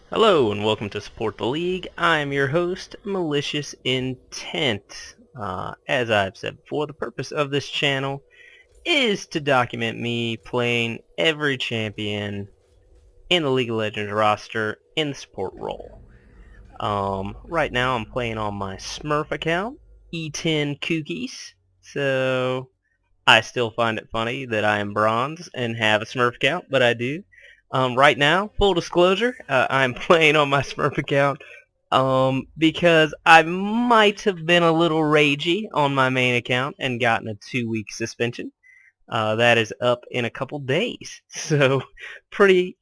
Hello and welcome to Support the League. I am your host, Malicious Intent. As I've said before, the purpose of this channel is to document me playing every champion in the League of Legends roster in the support role. Right now I'm playing on my Smurf account, E10 Cookies, so I still find it funny that I am bronze and have a Smurf account, but I do. Right now, full disclosure, I'm playing on my Smurf account because I might have been a little ragey on my main account and gotten a 2-week suspension. That is up in a couple days, so pretty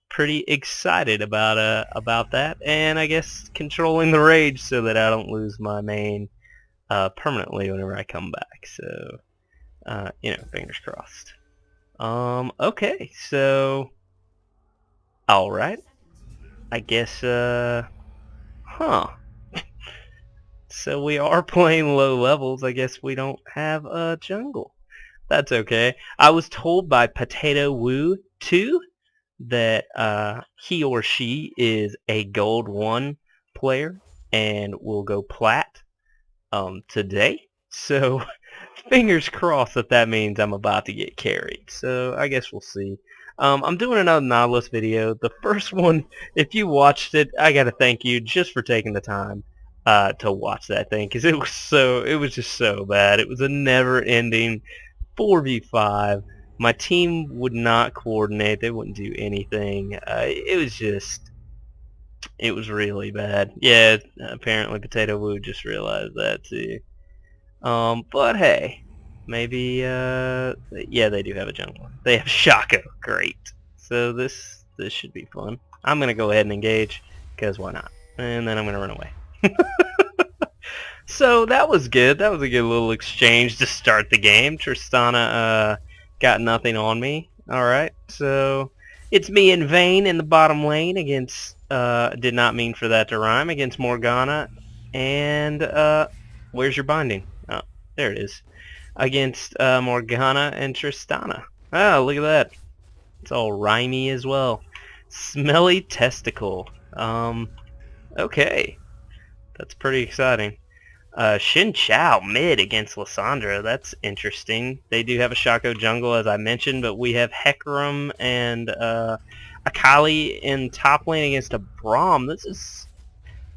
excited about that, and I guess controlling the rage so that I don't lose my main permanently whenever I come back. So fingers crossed. Okay, so all right, I guess huh. So we are playing low levels. I guess we don't have a jungle. That's okay. I was told by Potato Woo 2 that he or she is a gold 1 player and will go plat today. So fingers crossed that means I'm about to get carried. So I guess we'll see. I'm doing another Nautilus video. The first one, if you watched it, I gotta thank you just for taking the time to watch that thing, because it was just so bad. It was a never-ending 4v5. My team would not coordinate. They wouldn't do anything. It was really bad. Yeah, apparently Potato Woo just realized that too. But hey, maybe, yeah, they do have a jungle. They have Shaco. Great. So this should be fun. I'm going to go ahead and engage, because why not? And then I'm going to run away. So that was good. That was a good little exchange to start the game. Tristana, got nothing on me. Alright, so it's me and Vayne in the bottom lane against, did not mean for that to rhyme, against Morgana. And, where's your binding? Oh, there it is. Against Morgana and Tristana. Oh, look at that. It's all rhymey as well. Smelly testicle. Okay. That's pretty exciting. Xin Chao mid against Lissandra. That's interesting. They do have a Shaco jungle, as I mentioned, but we have Hecarim and Akali in top lane against a Braum.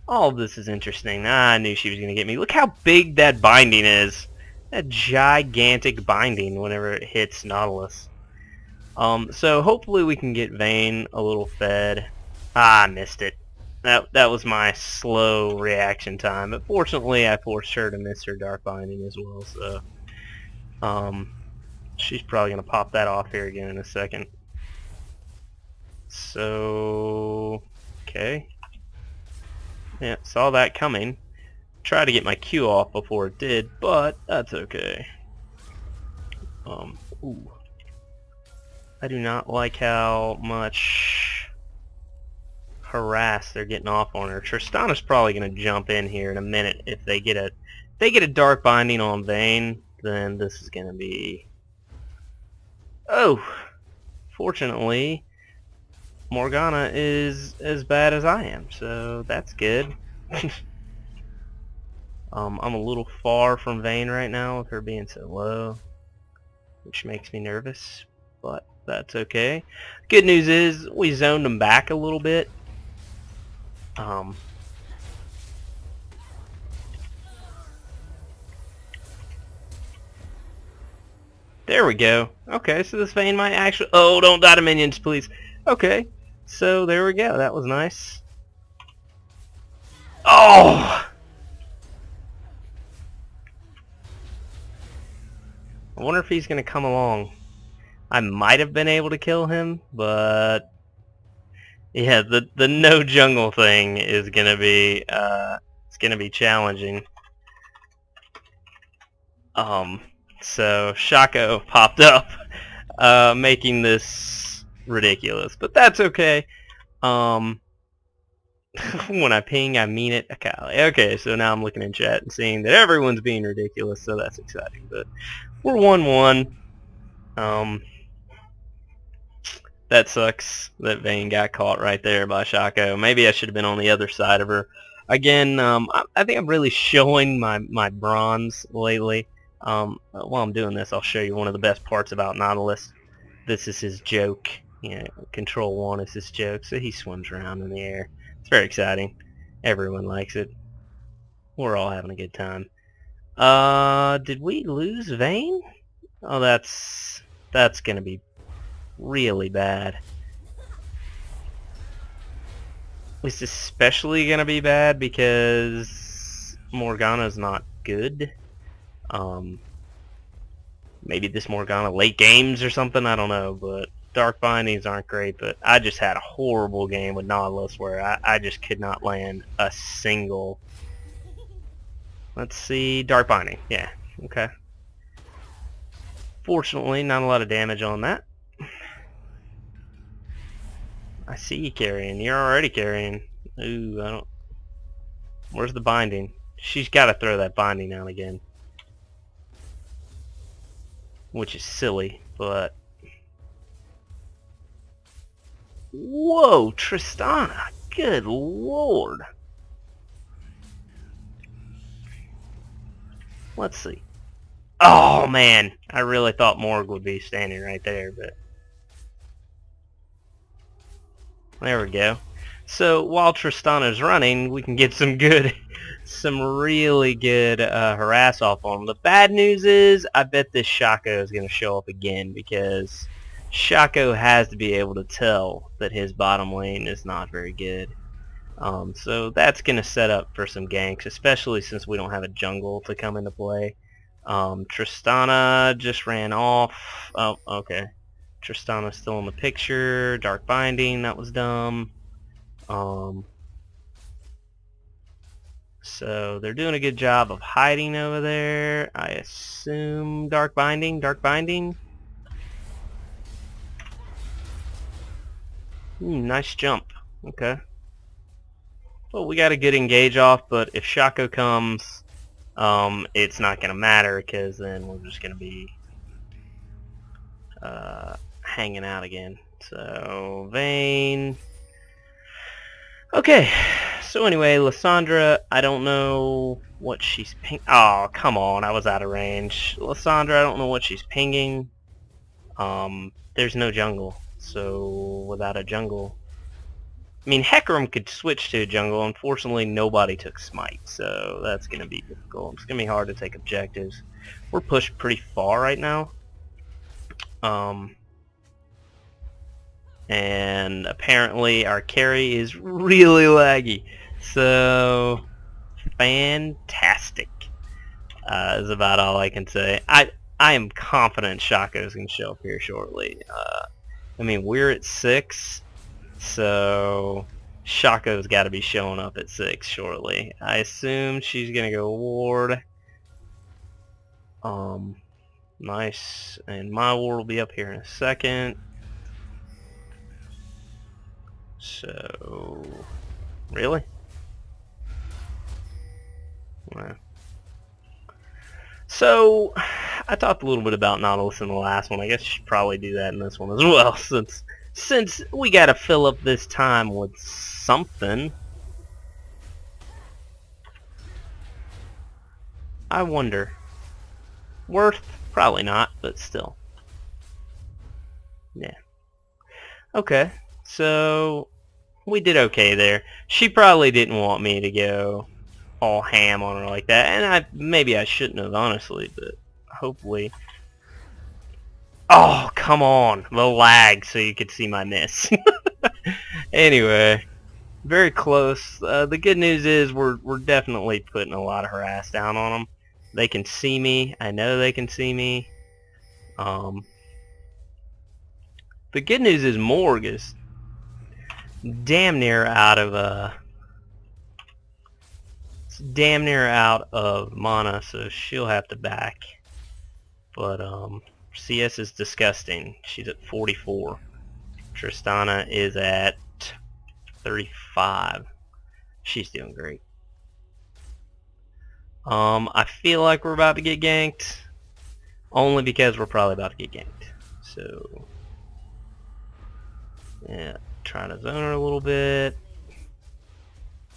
All of this is interesting. I knew she was going to get me. Look how big that binding is. That gigantic binding whenever it hits Nautilus. So hopefully we can get Vayne a little fed. I missed it. That was my slow reaction time, but fortunately I forced her to miss her dark binding as well, so she's probably gonna pop that off here again in a second. So okay. Yeah, saw that coming. Tried to get my Q off before it did, but that's okay. Ooh. I do not like how much harass they're getting off on her. Tristana's probably going to jump in here in a minute. If they get a dark binding on Vayne, then this is going to be... Oh! Fortunately, Morgana is as bad as I am, so that's good. I'm a little far from Vayne right now with her being so low, which makes me nervous, but that's okay. Good news is we zoned them back a little bit. There we go. Okay, so this Vayne might actually... Oh, don't die to minions, please. Okay, so there we go. That was nice. Oh! I wonder if he's going to come along. I might have been able to kill him, but... Yeah, the no jungle thing is going to be... it's going to be challenging. So Shaco popped up, making this ridiculous, but that's okay. When I ping, I mean it, Akali. Okay, so now I'm looking in chat and seeing that everyone's being ridiculous, so that's exciting. But we're 1-1. That sucks that Vayne got caught right there by Shaco. Maybe I should have been on the other side of her. Again, I think I'm really showing my bronze lately. While I'm doing this, I'll show you one of the best parts about Nautilus. This is his joke. You know, Control 1 is his joke, so he swims around in the air. It's very exciting. Everyone likes it. We're all having a good time. Did we lose Vayne? Oh, that's gonna be really bad. It's especially gonna be bad because Morgana's not good. Maybe this Morgana late games or something, I don't know, but Dark Bindings aren't great, but I just had a horrible game with Nautilus where I just could not land a single. Let's see, Dark Binding, yeah, okay. Fortunately, not a lot of damage on that. I see you carrying, you're already carrying. Ooh, I don't... Where's the binding? She's got to throw that binding out again. Which is silly, but... Whoa, Tristana! Good lord! Let's see. Oh, man! I really thought Morg would be standing right there, but... There we go. So, while Tristana's running, we can get some really good harass off on him. The bad news is, I bet this Shaco is going to show up again, because Shaco has to be able to tell that his bottom lane is not very good. So that's going to set up for some ganks, especially since we don't have a jungle to come into play. Tristana just ran off. Oh, okay. Tristana's still in the picture. Dark Binding, that was dumb. So they're doing a good job of hiding over there. I assume Dark Binding. Dark Binding. Nice jump. Okay. Well, we got a good engage off, but if Shaco comes, it's not going to matter because then we're just going to be hanging out again. So, Vayne. Okay. So anyway, Lysandra, I don't know what she's ping. Oh, come on. I was out of range. Lysandra, I don't know what she's pinging. There's no jungle. So, without a jungle... I mean, Hecarim could switch to a jungle. Unfortunately, nobody took Smite, so that's going to be difficult. It's going to be hard to take objectives. We're pushed pretty far right now. And apparently our carry is really laggy. So, fantastic is about all I can say. I am confident Shaco is going to show up here shortly. I mean, we're at 6. So Shaco's got to be showing up at 6 shortly. I assume she's gonna go ward. Nice, and my ward will be up here in a second. So, really? Wow. So, I talked a little bit about Nautilus in the last one. I guess I should probably do that in this one as well, since we gotta fill up this time with something. I wonder. Worth? Probably not, but still. Yeah. Okay, so we did okay there. She probably didn't want me to go all ham on her like that, and maybe I shouldn't have, honestly, but hopefully... Oh, come on! The lag so you could see my miss. Anyway, very close. The good news is we're definitely putting a lot of harass down on them. They can see me. I know they can see me. The good news is Morg is damn near out of mana, so she'll have to back. But CS is disgusting. She's at 44. Tristana is at 35. She's doing great. I feel like we're about to get ganked, only because we're probably about to get ganked. So Yeah, trying to zone her a little bit.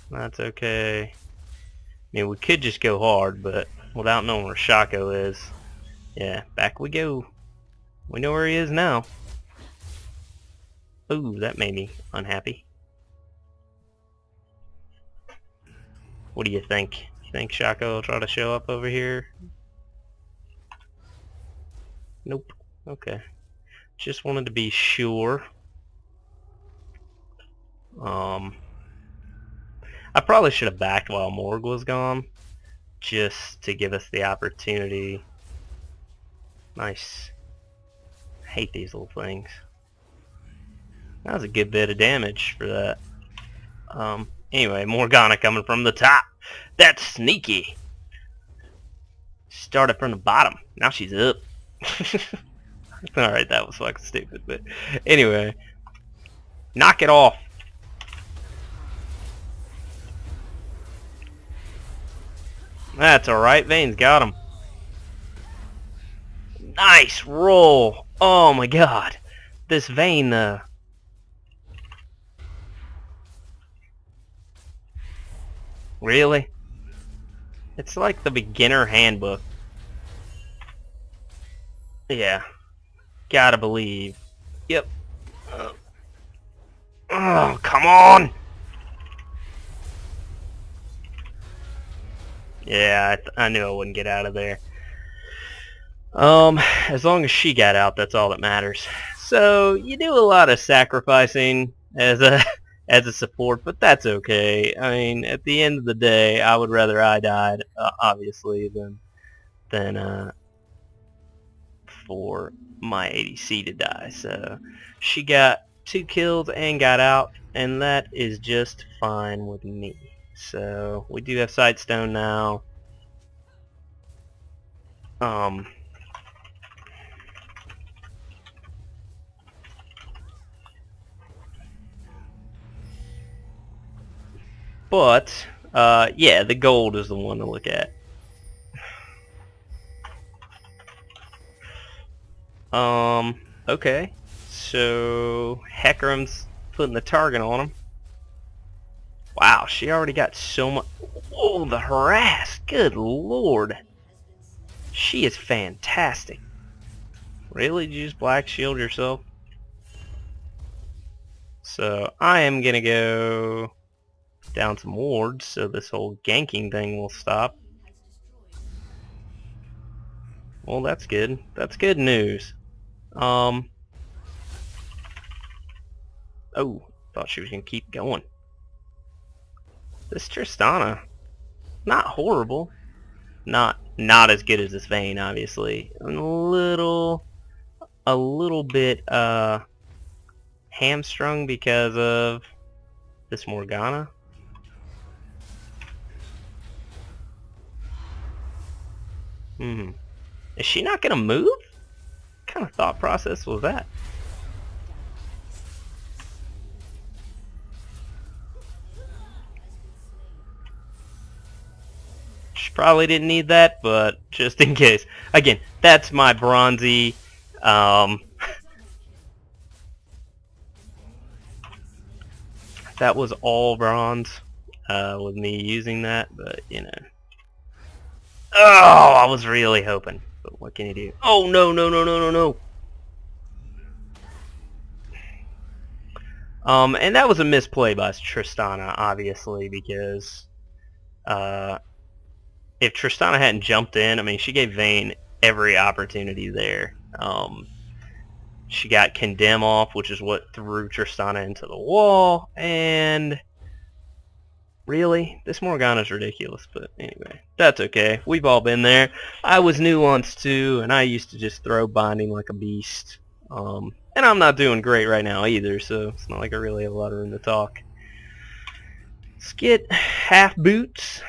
That's okay. I mean, we could just go hard, but without knowing where Shaco is, yeah, back we go. We know where he is now. Ooh, that made me unhappy. What do you think? You think Shaco will try to show up over here? Nope. Okay. Just wanted to be sure. I probably should have backed while Morg was gone, just to give us the opportunity. Nice. I hate these little things. That was a good bit of damage for that. Anyway, Morgana coming from the top. That's sneaky. Started from the bottom. Now she's up. Alright, that was fucking stupid, but anyway. Knock it off. That's alright. Vayne's got him. Nice roll. Oh my god. This Vayne, really? It's like the beginner handbook. Yeah. Gotta believe. Yep. Oh, come on! Yeah, I knew I wouldn't get out of there. As long as she got out, that's all that matters. So, you do a lot of sacrificing as a as a support, but that's okay. I mean, at the end of the day, I would rather I died, obviously, than for my ADC to die. So, she got 2 kills and got out, and that is just fine with me. So, we do have Sightstone now. But, yeah, the gold is the one to look at. Okay. So, Hecarim's putting the target on him. Wow, she already got so much. Oh, the harass. Good lord. She is fantastic. Really? Did you just black shield yourself? So, I am going to go down some wards so this whole ganking thing will stop. Well, that's good. That's good news. Oh, thought she was going to keep going. This Tristana, not horrible. Not as good as this Vayne, obviously. A little bit hamstrung because of this Morgana. Is she not gonna move? What kind of thought process was that? She probably didn't need that, but just in case. Again, that's my bronzy. That was all bronze with me using that, but you know. Oh, I was really hoping. But what can you do? Oh, no, no, no, no, no, no. And that was a misplay by Tristana, obviously, because if Tristana hadn't jumped in, I mean, she gave Vayne every opportunity there. She got Condemn off, which is what threw Tristana into the wall, and really, this Morgana's ridiculous, but anyway, that's okay. We've all been there. I was nuanced too, and I used to just throw binding like a beast. And I'm not doing great right now either, so it's not like I really have a lot of room to talk. Let's get half boots.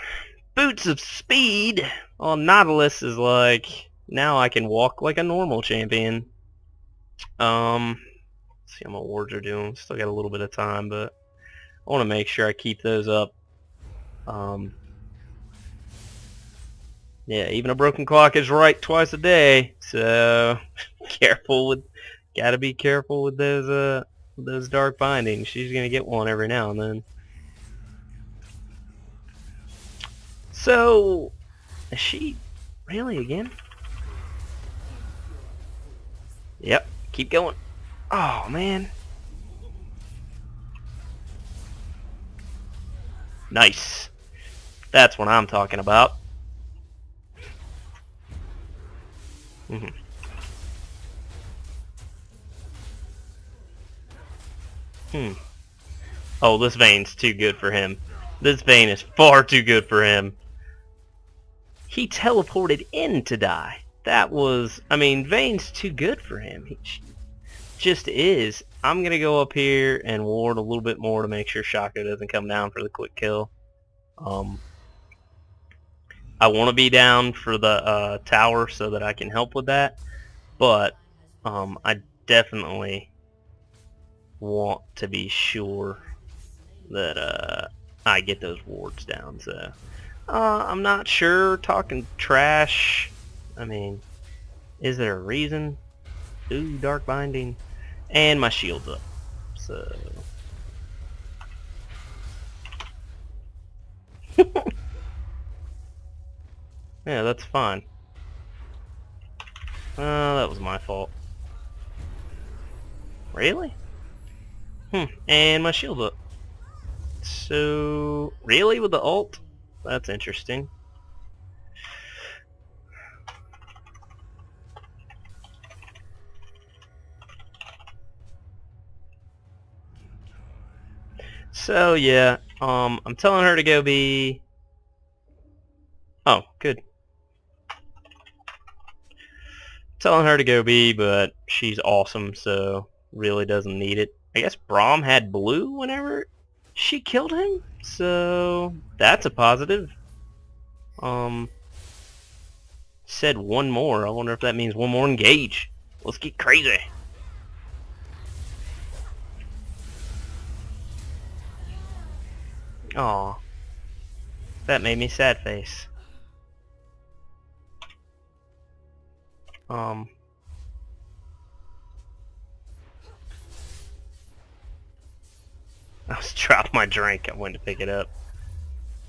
Boots of speed on Nautilus is like, now I can walk like a normal champion. Let's see how my wards are doing. Still got a little bit of time, but I want to make sure I keep those up. Yeah, even a broken clock is right twice a day, so careful with, gotta be careful with those with those dark bindings. She's gonna get one every now and then. So, is she really again? Yep, keep going. Oh, man. Nice. That's what I'm talking about. Mm-hmm. Oh, this Vayne's too good for him. This Vayne is far too good for him. He teleported in to die. That was... I mean, Vayne's too good for him. He just is. I'm going to go up here and ward a little bit more to make sure Shaco doesn't come down for the quick kill. I want to be down for the tower so that I can help with that. But I definitely want to be sure that I get those wards down. So I'm not sure. Talking trash. I mean, is there a reason? Ooh, dark binding, and my shield's up. So yeah, that's fine. That was my fault. Really? And my shield's up. So, really with the ult? That's interesting. So, yeah, I'm telling her to go be... Oh, good. Telling her to go B, but she's awesome, so really doesn't need it. I guess Braum had blue whenever she killed him, so that's a positive. Said one more. I wonder if that means one more engage. Let's get crazy. Aw, that made me sad face. I was dropping my drink. I went to pick it up.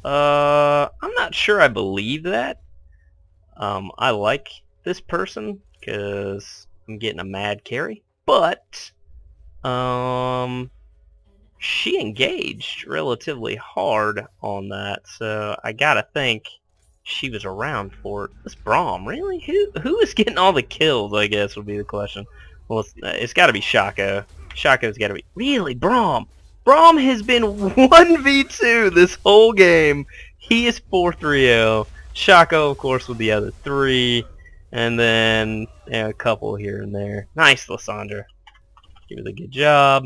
I'm not sure I believe that. I like this person because I'm getting a mad carry, but she engaged relatively hard on that, so I gotta think she was around for it. This Braum, really? Who is getting all the kills, I guess, would be the question. Well, it's gotta be Shaco. Shaco's gotta be... Really? Braum? Braum has been 1v2 this whole game. He is 4-3-0. Shaco, of course, with the other 3. And then a couple here and there. Nice, Lysandra. Give it a good job.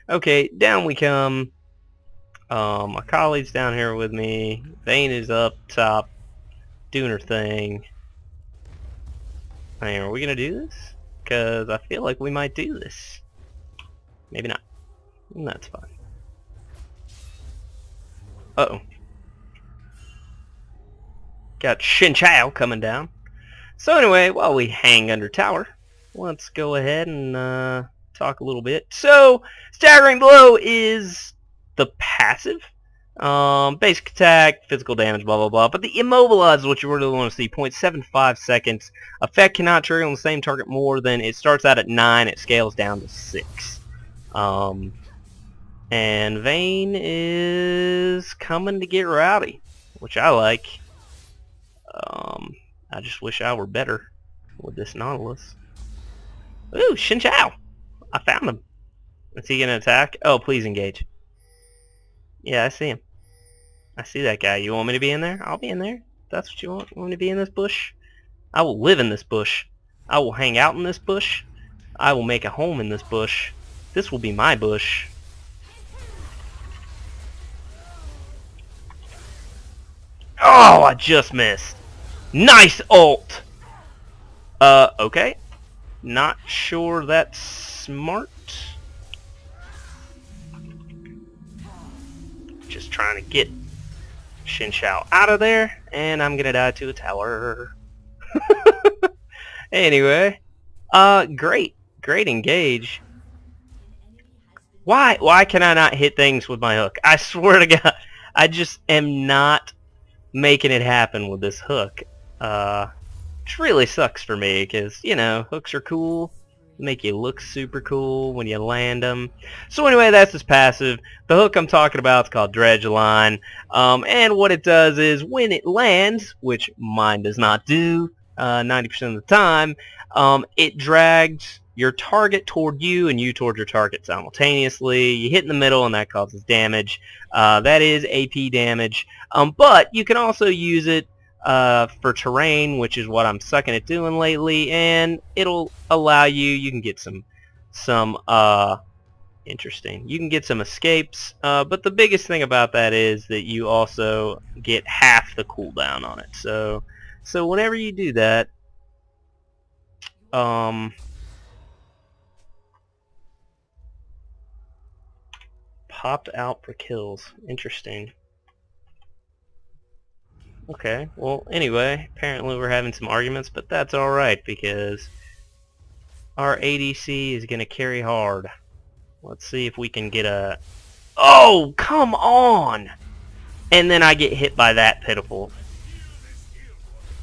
Okay, down we come. My colleague's down here with me. Vayne is up top, doing her thing. I mean, are we gonna do this? Because I feel like we might do this. Maybe not. That's fine. Uh-oh. Got Xin Chao coming down. So anyway, while we hang under tower, let's go ahead and talk a little bit. So, Staggering Blow is the passive. Basic attack, physical damage, blah blah blah. But the Immobilize is what you really want to see. 0.75 seconds. Effect cannot trigger on the same target more than... It starts out at 9, it scales down to 6. And Vayne is coming to get rowdy, which I like. I just wish I were better with this Nautilus. Ooh, Xin Chao! I found him. Is he gonna attack? Oh, please engage. Yeah, I see him. I see that guy. You want me to be in there? I'll be in there. If that's what you want. You want me to be in this bush? I will live in this bush. I will hang out in this bush. I will make a home in this bush. This will be my bush. Oh, I just missed. Nice ult! Okay. Not sure that's smart. Just trying to get Xin Chao out of there, and I'm gonna die to a tower. Anyway, great engage. Why can I not hit things with my hook? I swear to God, I just am not making it happen with this hook. Which really sucks for me, because, you know, hooks are cool. Make you look super cool when you land them. So anyway, that's his passive. The hook I'm talking about is called Dredge Line. And what it does is, when it lands, which mine does not do 90% of the time, it drags your target toward you and you toward your target simultaneously. You hit in the middle and that causes damage. That is AP damage. But you can also use it for terrain, which is what I'm sucking at doing lately, and it'll allow you can get some interesting. You can get some escapes, but the biggest thing about that is that you also get half the cooldown on it. So whenever you do that, popped out for kills. Interesting. Okay, well, anyway, apparently we're having some arguments, but that's alright, because our ADC is going to carry hard. Let's see if we can get a... Oh, come on! And then I get hit by that pitiful.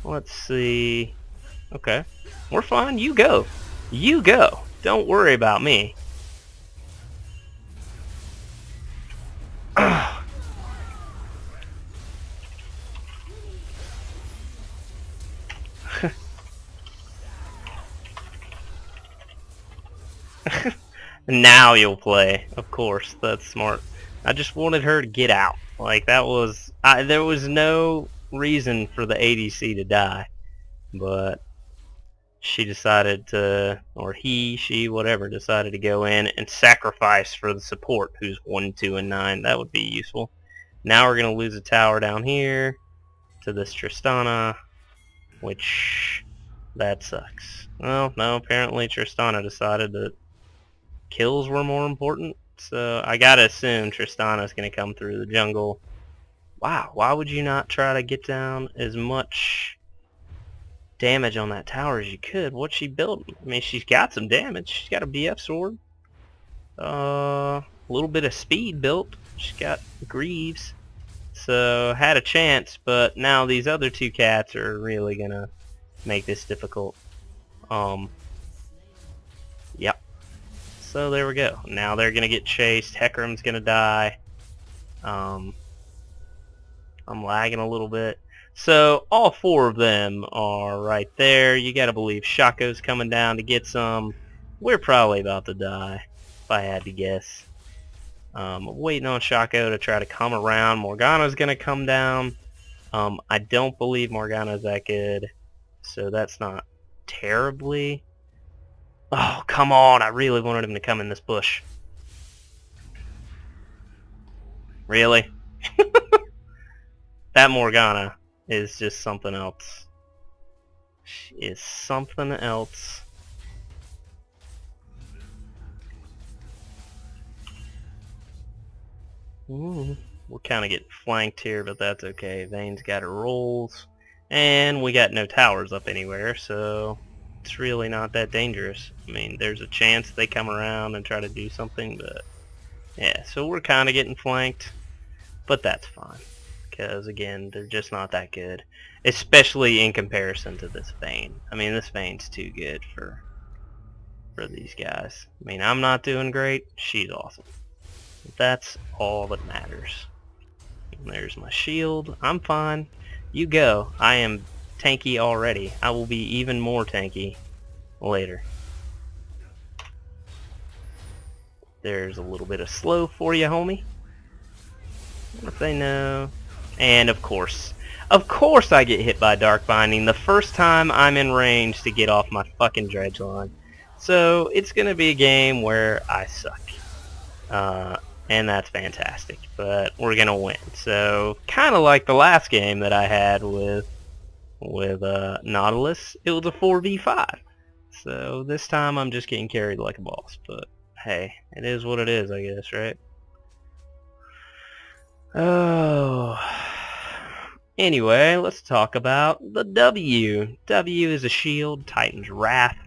Let's see... Okay, we're fine. You go. You go. Don't worry about me. Now you'll play. Of course, that's smart. I just wanted her to get out. Like, that was... there was no reason for the ADC to die. But she decided to... Or he, she, whatever, decided to go in and sacrifice for the support, who's 1, 2, and 9. That would be useful. Now we're going to lose a tower down here to this Tristana, which... that sucks. Well, no, apparently Tristana decided that kills were more important, so I gotta assume Tristana's gonna come through the jungle. Wow, why would you not try to get down as much damage on that tower as you could? What's she building? I mean, she's got some damage. She's got a BF sword. A little bit of speed built. She's got Greaves. So, had a chance, but now these other two cats are really gonna make this difficult. Yep. So there we go. Now they're gonna get chased. Hecarim's gonna die. I'm lagging a little bit. So all four of them are right there. You gotta believe Shaco's coming down to get some. We're probably about to die, if I had to guess. I'm waiting on Shaco to try to come around. Morgana's gonna come down. I don't believe Morgana's that good, so that's not terribly... Oh, come on! I really wanted him to come in this bush. Really? That Morgana is just something else. She is something else. We're kind of getting flanked here, but that's okay. Vayne's got her rolls. And we got no towers up anywhere, so it's really not that dangerous. I mean, there's a chance they come around and try to do something, but yeah, so we're kind of getting flanked, but that's fine, because again, they're just not that good, especially in comparison to this Vayne. I mean, this Vayne's too good for these guys. I mean, I'm not doing great, she's awesome. That's all that matters. And there's my shield. I'm fine. You go. I am tanky already. I will be even more tanky later. There's a little bit of slow for you, homie. What if they know? And of course I get hit by Dark Binding the first time I'm in range to get off my fucking dredge line. So it's gonna be a game where I suck. And that's fantastic, but we're gonna win. So kind of like the last game that I had with Nautilus, it was a 4v5. So this time I'm just getting carried like a boss, but hey, it is what it is, I guess, right? Oh. Anyway, let's talk about the W. W is a shield, Titan's Wrath.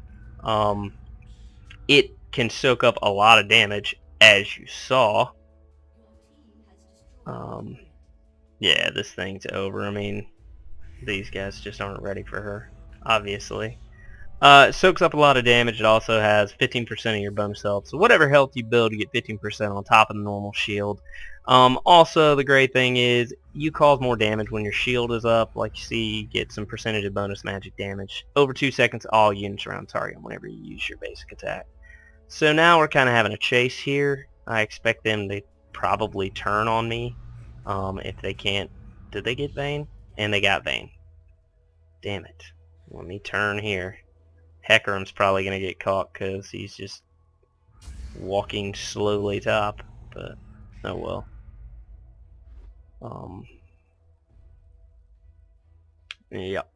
It can soak up a lot of damage. as you saw. Yeah, this thing's over. I mean, these guys just aren't ready for her, obviously. It soaks up a lot of damage. It also has 15% of your bonus health. So whatever health you build, you get 15% on top of the normal shield. Also, the great thing is you cause more damage when your shield is up. Like you see, you get some percentage of bonus magic damage. Over 2 seconds, all units around target whenever you use your basic attack. So now we're kind of having a chase here. I expect them to probably turn on me. If they can't... Did they get Vayne? And they got Vayne. Damn it. Let me turn here. Hecarim's probably going to get caught because he's just walking slowly top, but oh well. Yep.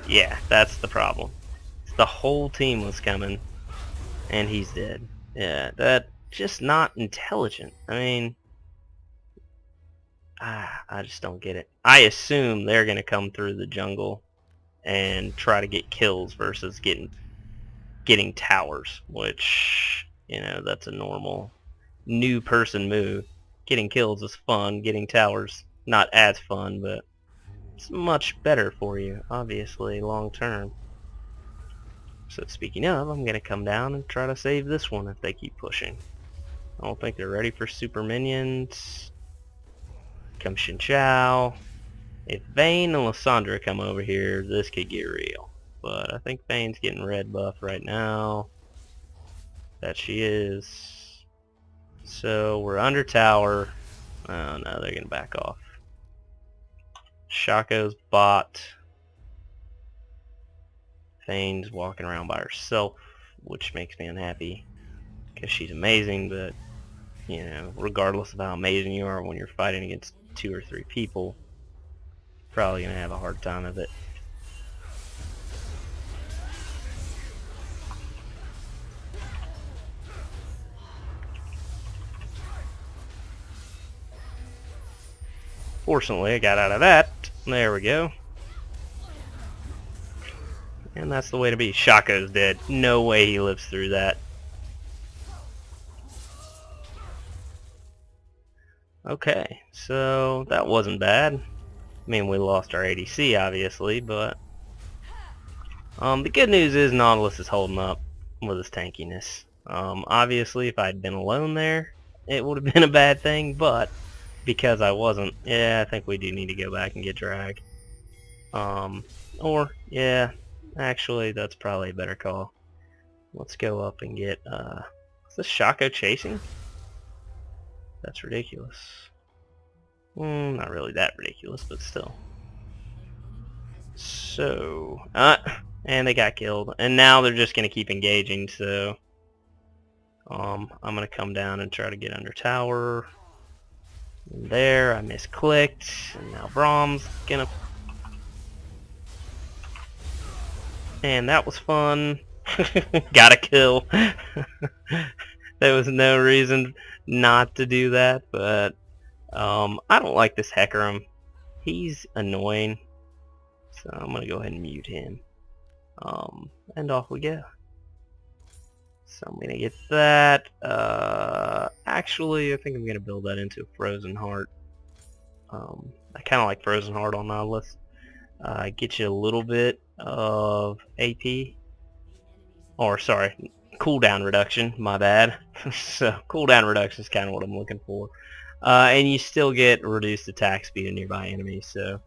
Yeah, that's the problem. The whole team was coming, and he's dead. Yeah, that's just not intelligent. I mean, I just don't get it. I assume they're going to come through the jungle and try to get kills versus getting towers, which, you know, that's a normal new person move. Getting kills is fun, getting towers not as fun, but it's much better for you, obviously, long term. So speaking of, I'm going to come down and try to save this one if they keep pushing. I don't think they're ready for super minions. Come Xin Chao. If Vayne and Lysandra come over here, this could get real. But I think Vayne's getting red buff right now. That she is. So we're under tower. Oh no, they're going to back off. Shaco's bot. Vayne's walking around by herself, which makes me unhappy. Because she's amazing, but, you know, regardless of how amazing you are when you're fighting against 2 or 3 people, you're probably going to have a hard time of it. Fortunately, I got out of that. There we go. And that's the way to be. Shaco's dead. No way he lives through that. Okay, so that wasn't bad. I mean, we lost our ADC, obviously, but the good news is Nautilus is holding up with his tankiness. Obviously, if I'd been alone there, it would have been a bad thing, but because I wasn't, yeah, I think we do need to go back and get drag. Or, yeah, actually, that's probably a better call. Let's go up and get, is this Shaco chasing? That's ridiculous. Not really that ridiculous, but still. So, and they got killed. And now they're just going to keep engaging, so I'm going to come down and try to get under tower. And there, I misclicked. And now Brahm's going to... And that was fun. Got a kill. There was no reason not to do that, but I don't like this Hecarim. He's annoying. So I'm going to go ahead and mute him. And off we go. So I'm going to get that. Actually, I think I'm going to build that into a Frozen Heart. I kind of like Frozen Heart on Nautilus. Get you a little bit of AP. Or, sorry, cooldown reduction. My bad. So, cooldown reduction is kind of what I'm looking for. And you still get reduced attack speed of nearby enemies. So,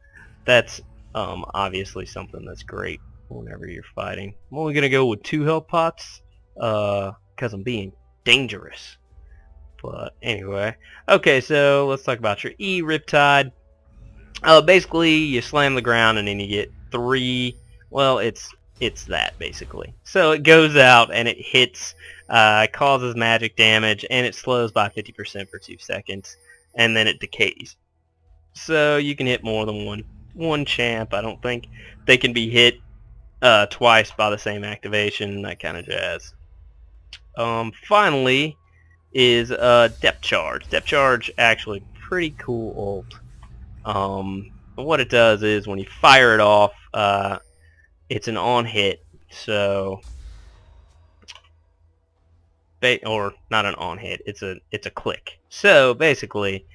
that's obviously something that's great whenever you're fighting. I'm only going to go with 2 health pots because I'm being dangerous. But anyway, okay, so let's talk about your E Riptide. Basically, you slam the ground and then you get 3. Well, it's that basically. So it goes out and it hits, causes magic damage, and it slows by 50% for 2 seconds, and then it decays. So you can hit more than one champ. I don't think they can be hit twice by the same activation, that kind of jazz. Finally is Depth Charge. Depth Charge, actually pretty cool ult. What it does is when you fire it off, it's an on hit, so or not an on hit. It's a click. So basically,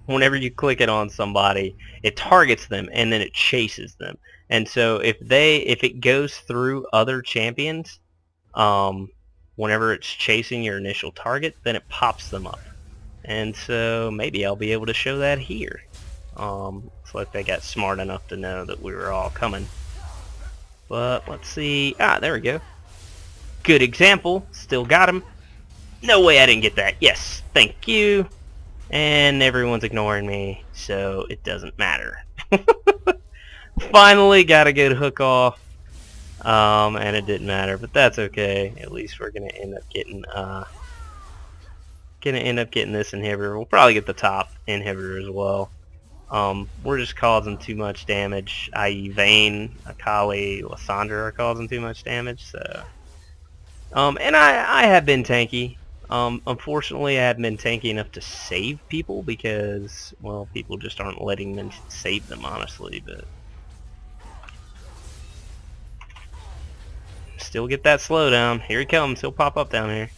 whenever you click it on somebody, it targets them and then it chases them. And so if it goes through other champions, whenever it's chasing your initial target, then it pops them up. And so maybe I'll be able to show that here. Looks like they got smart enough to know that we were all coming. But let's see. Ah, there we go. Good example. Still got him. No way I didn't get that. Yes, thank you. And everyone's ignoring me, so it doesn't matter. Finally got a good hook off. And it didn't matter, but that's okay. At least we're gonna end up getting this inhibitor. We'll probably get the top inhibitor as well. We're just causing too much damage, i.e. Vayne, Akali, Lysandra are causing too much damage, so... and I have been tanky. Unfortunately, I haven't been tanky enough to save people because, well, people just aren't letting them save them, honestly, but... Still get that slowdown. Here he comes. He'll pop up down here.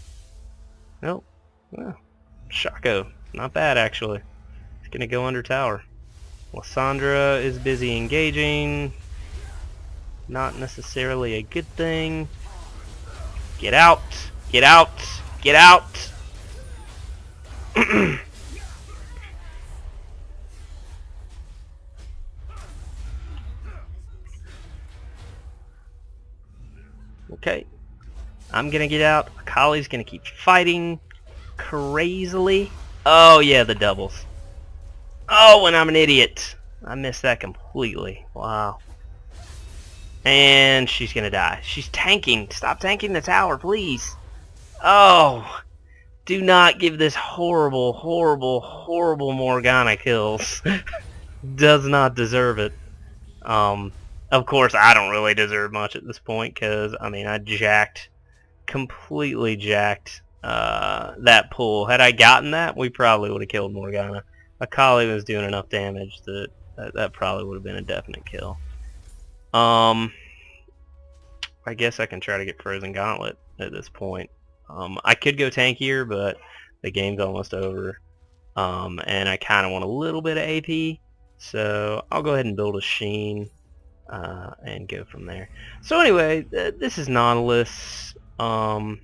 Nope. Well, Shaco. Not bad, actually. He's gonna go under tower. Lysandra is busy engaging. Not necessarily a good thing. Get out! Get out! Get out! Okay. I'm gonna get out. Akali's gonna keep fighting crazily. Oh yeah, the doubles. Oh, and I'm an idiot. I missed that completely. Wow. And she's gonna die. She's tanking. Stop tanking the tower, please. Oh. Do not give this horrible, horrible, horrible Morgana kills. Does not deserve it. Of course, I don't really deserve much at this point because, I mean, I completely jacked that pull. Had I gotten that, we probably would have killed Morgana. Akali was doing enough damage that probably would have been a definite kill. I guess I can try to get Frozen Gauntlet at this point. I could go tankier, but the game's almost over. And I kind of want a little bit of AP, so I'll go ahead and build a Sheen. And go from there. So anyway, this is Nautilus. Oh,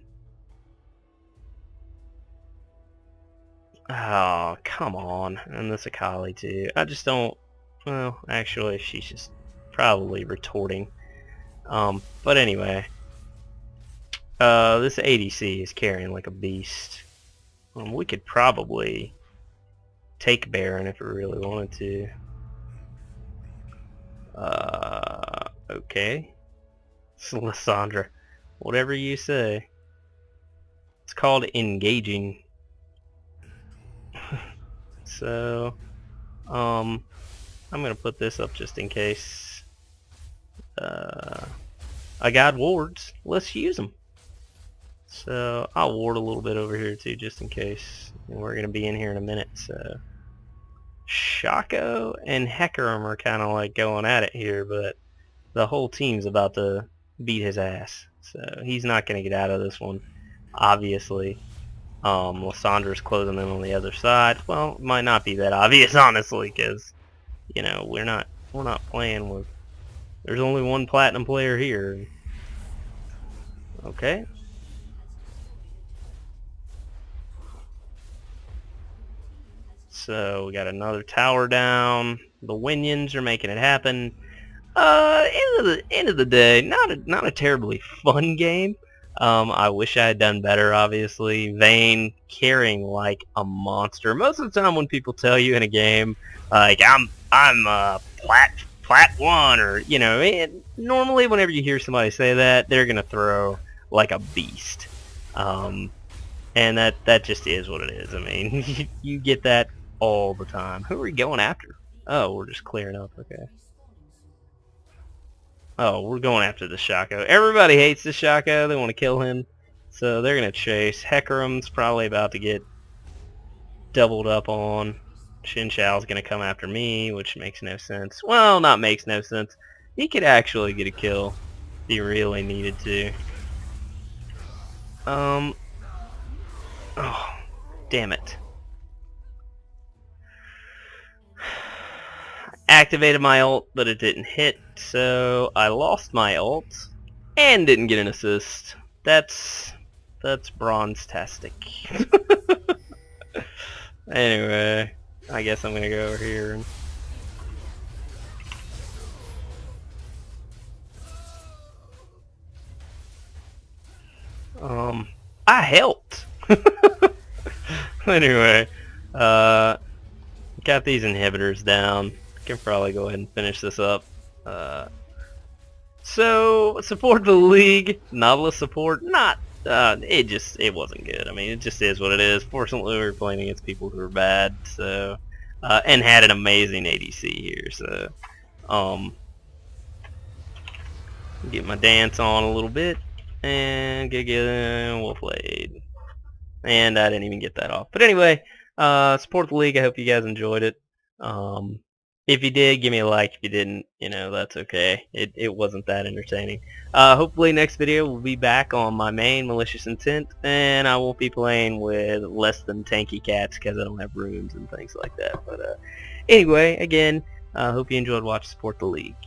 come on. And this Akali too. I just don't... Well, actually, she's just probably retorting. But anyway. This ADC is carrying like a beast. We could probably take Baron if we really wanted to. Okay. Lysandra. Whatever you say. It's called engaging. So, I'm gonna put this up just in case. I got wards. Let's use them. So, I'll ward a little bit over here too, just in case. And we're gonna be in here in a minute, so... Shaco and Hecarim are kind of like going at it here, but the whole team's about to beat his ass. So he's not going to get out of this one, obviously. Lysandra's closing in on the other side. Well, it might not be that obvious, honestly, because, you know, we're not playing with... There's only one platinum player here. Okay. So we got another tower down. The Winions are making it happen. End of the day, not a terribly fun game. I wish I had done better. Obviously, Vayne carrying like a monster. Most of the time, when people tell you in a game, like I'm plat 1, or you know, normally whenever you hear somebody say that, they're gonna throw like a beast. And that just is what it is. I mean, you get that all the time. Who are we going after? Oh, we're just clearing up. Okay. Oh, we're going after the Shaco. Everybody hates the Shaco. They want to kill him. So they're going to chase. Hecarim's probably about to get doubled up on. Xin Shao's going to come after me, which makes no sense. Well, not makes no sense. He could actually get a kill if he really needed to. Oh, damn it. Activated my ult, but it didn't hit, so I lost my ult and didn't get an assist. That's bronze-tastic. Anyway, I guess I'm gonna go over here and I helped. Anyway, got these inhibitors down. Can probably go ahead and finish this up. So support the league, Nautilus support, not it wasn't good. I mean, it just is what it is. Fortunately, we were playing against people who were bad, so and had an amazing ADC here. So get my dance on a little bit and get Wolf Blade. And I didn't even get that off. But anyway, support the league. I hope you guys enjoyed it. If you did, give me a like. If you didn't, that's okay. It wasn't that entertaining. Hopefully next video we'll be back on my main Malicious Intent, and I won't be playing with less than tanky cats because I don't have runes and things like that. But anyway, again, hope you enjoyed watching Support the League.